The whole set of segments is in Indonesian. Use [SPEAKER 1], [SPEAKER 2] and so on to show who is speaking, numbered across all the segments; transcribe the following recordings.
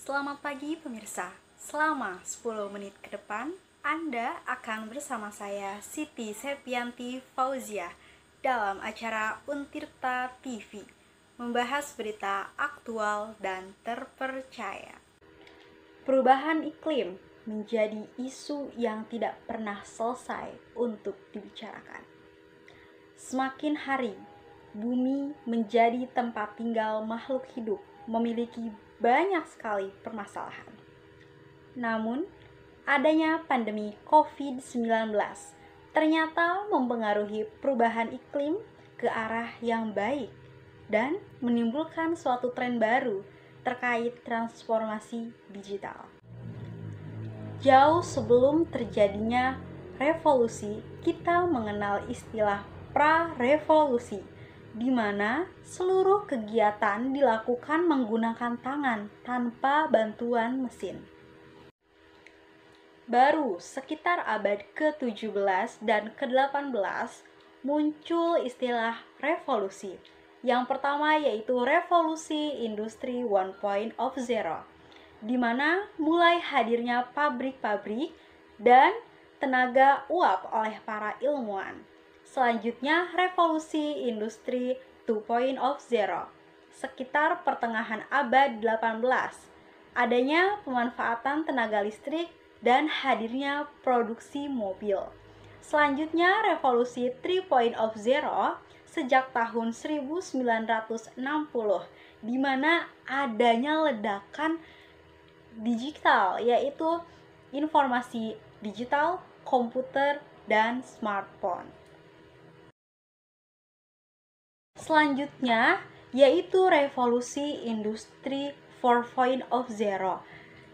[SPEAKER 1] Selamat pagi pemirsa, selama 10 menit ke depan Anda akan bersama saya Siti Septianti Fauzia dalam acara Untirta TV, membahas berita aktual dan terpercaya. Perubahan iklim menjadi isu yang tidak pernah selesai untuk dibicarakan. Semakin hari, bumi menjadi tempat tinggal makhluk hidup memiliki banyak sekali permasalahan. Namun, adanya pandemi COVID-19 ternyata mempengaruhi perubahan iklim ke arah yang baik dan menimbulkan suatu tren baru terkait transformasi digital. Jauh sebelum terjadinya revolusi, kita mengenal istilah pra-revolusi, di mana seluruh kegiatan dilakukan menggunakan tangan tanpa bantuan mesin. Baru sekitar abad ke-17 dan ke-18 muncul istilah revolusi. Yang pertama yaitu revolusi industri 1.0, di mana mulai hadirnya pabrik-pabrik dan tenaga uap oleh para ilmuwan. Selanjutnya, revolusi industri 2.0, sekitar pertengahan abad 18, adanya pemanfaatan tenaga listrik dan hadirnya produksi mobil. Selanjutnya, revolusi 3.0 sejak tahun 1960, di mana adanya ledakan digital, yaitu informasi digital, komputer, dan smartphone. Selanjutnya, yaitu revolusi industri 4.0,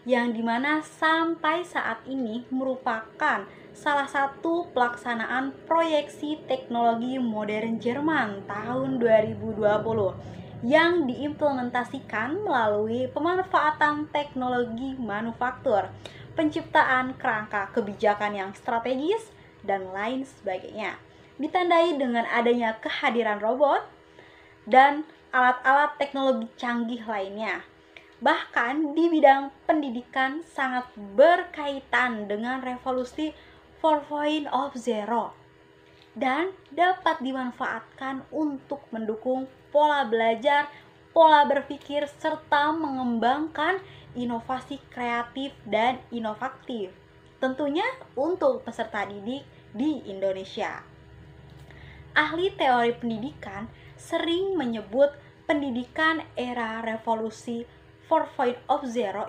[SPEAKER 1] yang dimana sampai saat ini merupakan salah satu pelaksanaan proyeksi teknologi modern Jerman tahun 2020 yang diimplementasikan melalui pemanfaatan teknologi manufaktur, penciptaan kerangka kebijakan yang strategis, dan lain sebagainya. Ditandai dengan adanya kehadiran robot dan alat-alat teknologi canggih lainnya. Bahkan di bidang pendidikan sangat berkaitan dengan revolusi 4.0 dan dapat dimanfaatkan untuk mendukung pola belajar, pola berpikir, serta mengembangkan inovasi kreatif dan inovatif. Tentunya untuk peserta didik di Indonesia. Ahli teori pendidikan sering menyebut pendidikan era revolusi 4.0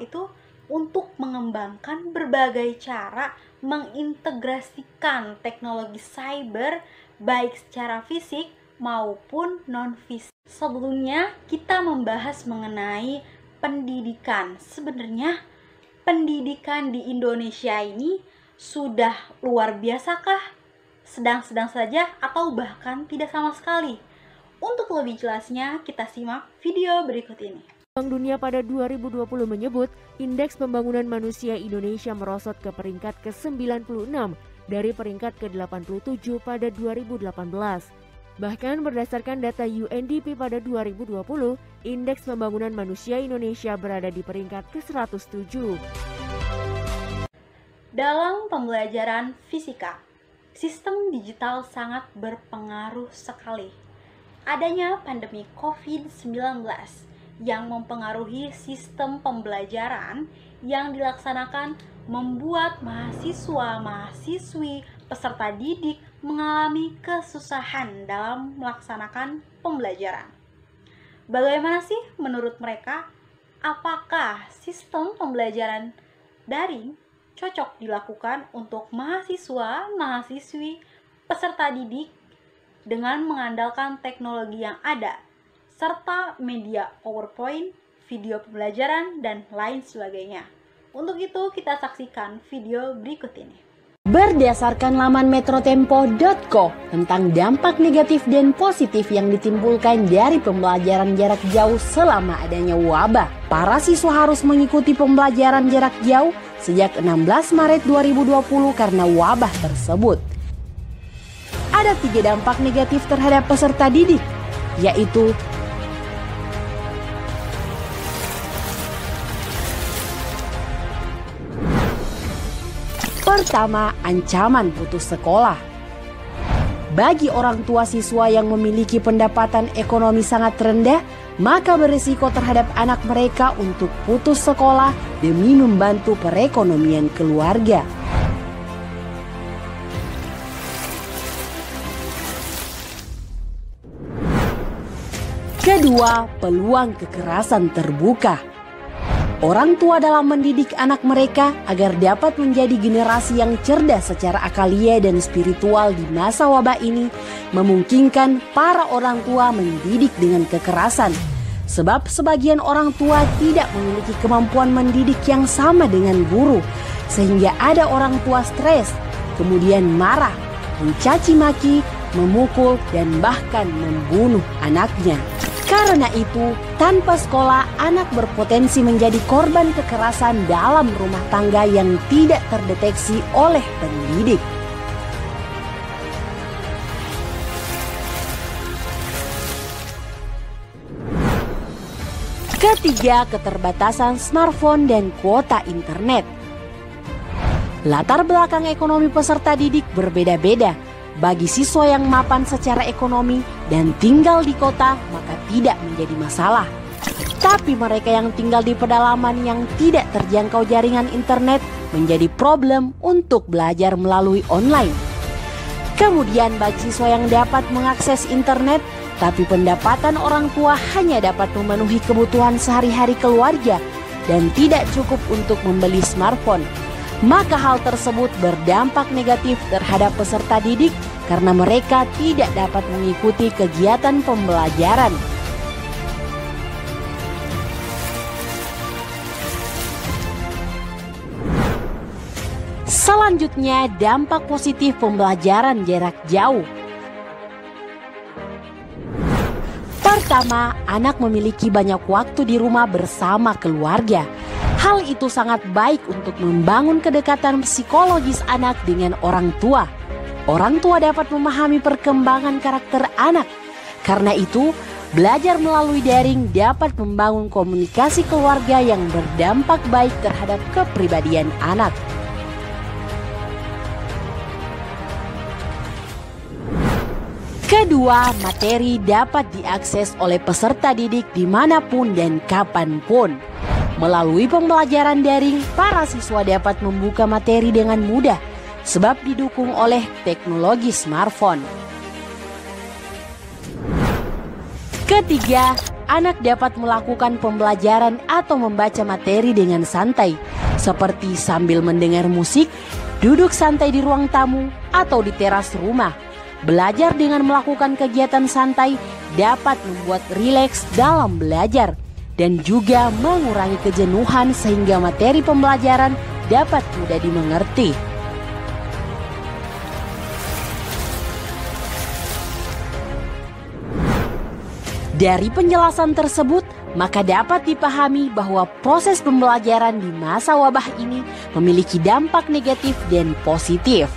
[SPEAKER 1] itu untuk mengembangkan berbagai cara mengintegrasikan teknologi cyber baik secara fisik maupun non-fisik. Sebelumnya kita membahas mengenai pendidikan. Sebenarnya pendidikan di Indonesia ini sudah luar biasakah? Sedang-sedang saja atau bahkan tidak sama sekali? Untuk lebih jelasnya, kita simak video berikut ini.
[SPEAKER 2] Bank Dunia pada 2020 menyebut Indeks Pembangunan Manusia Indonesia merosot ke peringkat ke-96 dari peringkat ke-87 pada 2018. Bahkan berdasarkan data UNDP pada 2020, Indeks Pembangunan Manusia Indonesia berada di peringkat ke-107.
[SPEAKER 1] Dalam pembelajaran fisika, sistem digital sangat berpengaruh sekali. Adanya pandemi COVID-19 yang mempengaruhi sistem pembelajaran yang dilaksanakan membuat mahasiswa-mahasiswi peserta didik mengalami kesusahan dalam melaksanakan pembelajaran. Bagaimana sih menurut mereka? Apakah sistem pembelajaran daring cocok dilakukan untuk mahasiswa-mahasiswi peserta didik dengan mengandalkan teknologi yang ada, serta media PowerPoint, video pembelajaran, dan lain sebagainya? Untuk itu kita saksikan video berikut ini.
[SPEAKER 3] Berdasarkan laman metrotempo.co tentang dampak negatif dan positif yang ditimbulkan dari pembelajaran jarak jauh selama adanya wabah, para siswa harus mengikuti pembelajaran jarak jauh sejak 16 Maret 2020 karena wabah tersebut. Ada 3 dampak negatif terhadap peserta didik, yaitu Pertama, ancaman putus sekolah. Bagi orang tua siswa yang memiliki pendapatan ekonomi sangat rendah, maka berisiko terhadap anak mereka untuk putus sekolah demi membantu perekonomian keluarga. Kedua, peluang kekerasan terbuka. Orang tua dalam mendidik anak mereka agar dapat menjadi generasi yang cerdas secara akalia dan spiritual di masa wabah ini, memungkinkan para orang tua mendidik dengan kekerasan. Sebab sebagian orang tua tidak memiliki kemampuan mendidik yang sama dengan guru, sehingga ada orang tua stres, kemudian marah, mencaci maki, memukul, dan bahkan membunuh anaknya. Karena itu, tanpa sekolah, anak berpotensi menjadi korban kekerasan dalam rumah tangga yang tidak terdeteksi oleh pendidik. Ketiga, keterbatasan smartphone dan kuota internet. Latar belakang ekonomi peserta didik berbeda-beda. Bagi siswa yang mapan secara ekonomi dan tinggal di kota, maka tidak menjadi masalah. Tapi mereka yang tinggal di pedalaman yang tidak terjangkau jaringan internet menjadi problem untuk belajar melalui online. Kemudian bagi siswa yang dapat mengakses internet, tapi pendapatan orang tua hanya dapat memenuhi kebutuhan sehari-hari keluarga dan tidak cukup untuk membeli smartphone, maka hal tersebut berdampak negatif terhadap peserta didik karena mereka tidak dapat mengikuti kegiatan pembelajaran. Selanjutnya, dampak positif pembelajaran jarak jauh. Pertama, anak memiliki banyak waktu di rumah bersama keluarga. Hal itu sangat baik untuk membangun kedekatan psikologis anak dengan orang tua. Orang tua dapat memahami perkembangan karakter anak. Karena itu, belajar melalui daring dapat membangun komunikasi keluarga yang berdampak baik terhadap kepribadian anak. Kedua, materi dapat diakses oleh peserta didik dimanapun dan kapanpun. Melalui pembelajaran daring, para siswa dapat membuka materi dengan mudah sebab didukung oleh teknologi smartphone. Ketiga, anak dapat melakukan pembelajaran atau membaca materi dengan santai, seperti sambil mendengar musik, duduk santai di ruang tamu, atau di teras rumah. Belajar dengan melakukan kegiatan santai dapat membuat rileks dalam belajar dan juga mengurangi kejenuhan sehingga materi pembelajaran dapat mudah dimengerti. Dari penjelasan tersebut, maka dapat dipahami bahwa proses pembelajaran di masa wabah ini memiliki dampak negatif dan positif.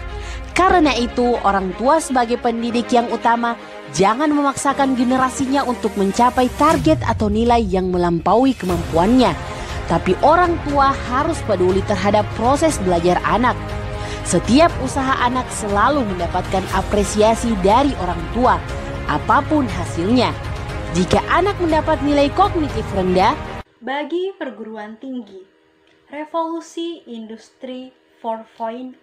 [SPEAKER 3] Karena itu, orang tua sebagai pendidik yang utama jangan memaksakan generasinya untuk mencapai target atau nilai yang melampaui kemampuannya. Tapi orang tua harus peduli terhadap proses belajar anak. Setiap usaha anak selalu mendapatkan apresiasi dari orang tua, apapun hasilnya. Jika anak mendapat nilai kognitif rendah,
[SPEAKER 1] bagi perguruan tinggi, revolusi industri 4.0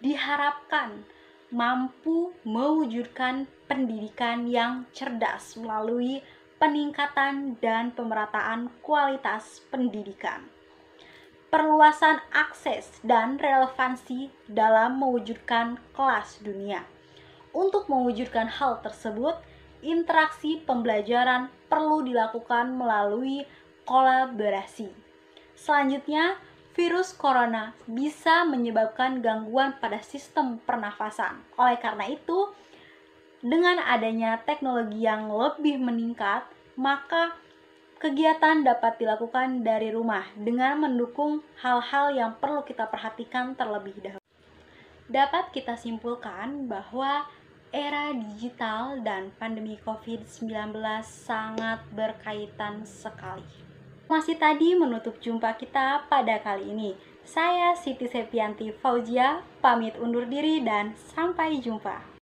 [SPEAKER 1] diharapkan mampu mewujudkan pendidikan yang cerdas melalui peningkatan dan pemerataan kualitas pendidikan, perluasan akses dan relevansi dalam mewujudkan kelas dunia. Untuk mewujudkan hal tersebut, interaksi pembelajaran perlu dilakukan melalui kolaborasi. Selanjutnya, virus corona bisa menyebabkan gangguan pada sistem pernafasan. Oleh karena itu, dengan adanya teknologi yang lebih meningkat, maka kegiatan dapat dilakukan dari rumah dengan mendukung hal-hal yang perlu kita perhatikan terlebih dahulu. Dapat kita simpulkan bahwa era digital dan pandemi COVID-19 sangat berkaitan sekali. Masih tadi menutup jumpa kita pada kali ini. Saya Siti Septianti Fauzia, pamit undur diri dan sampai jumpa.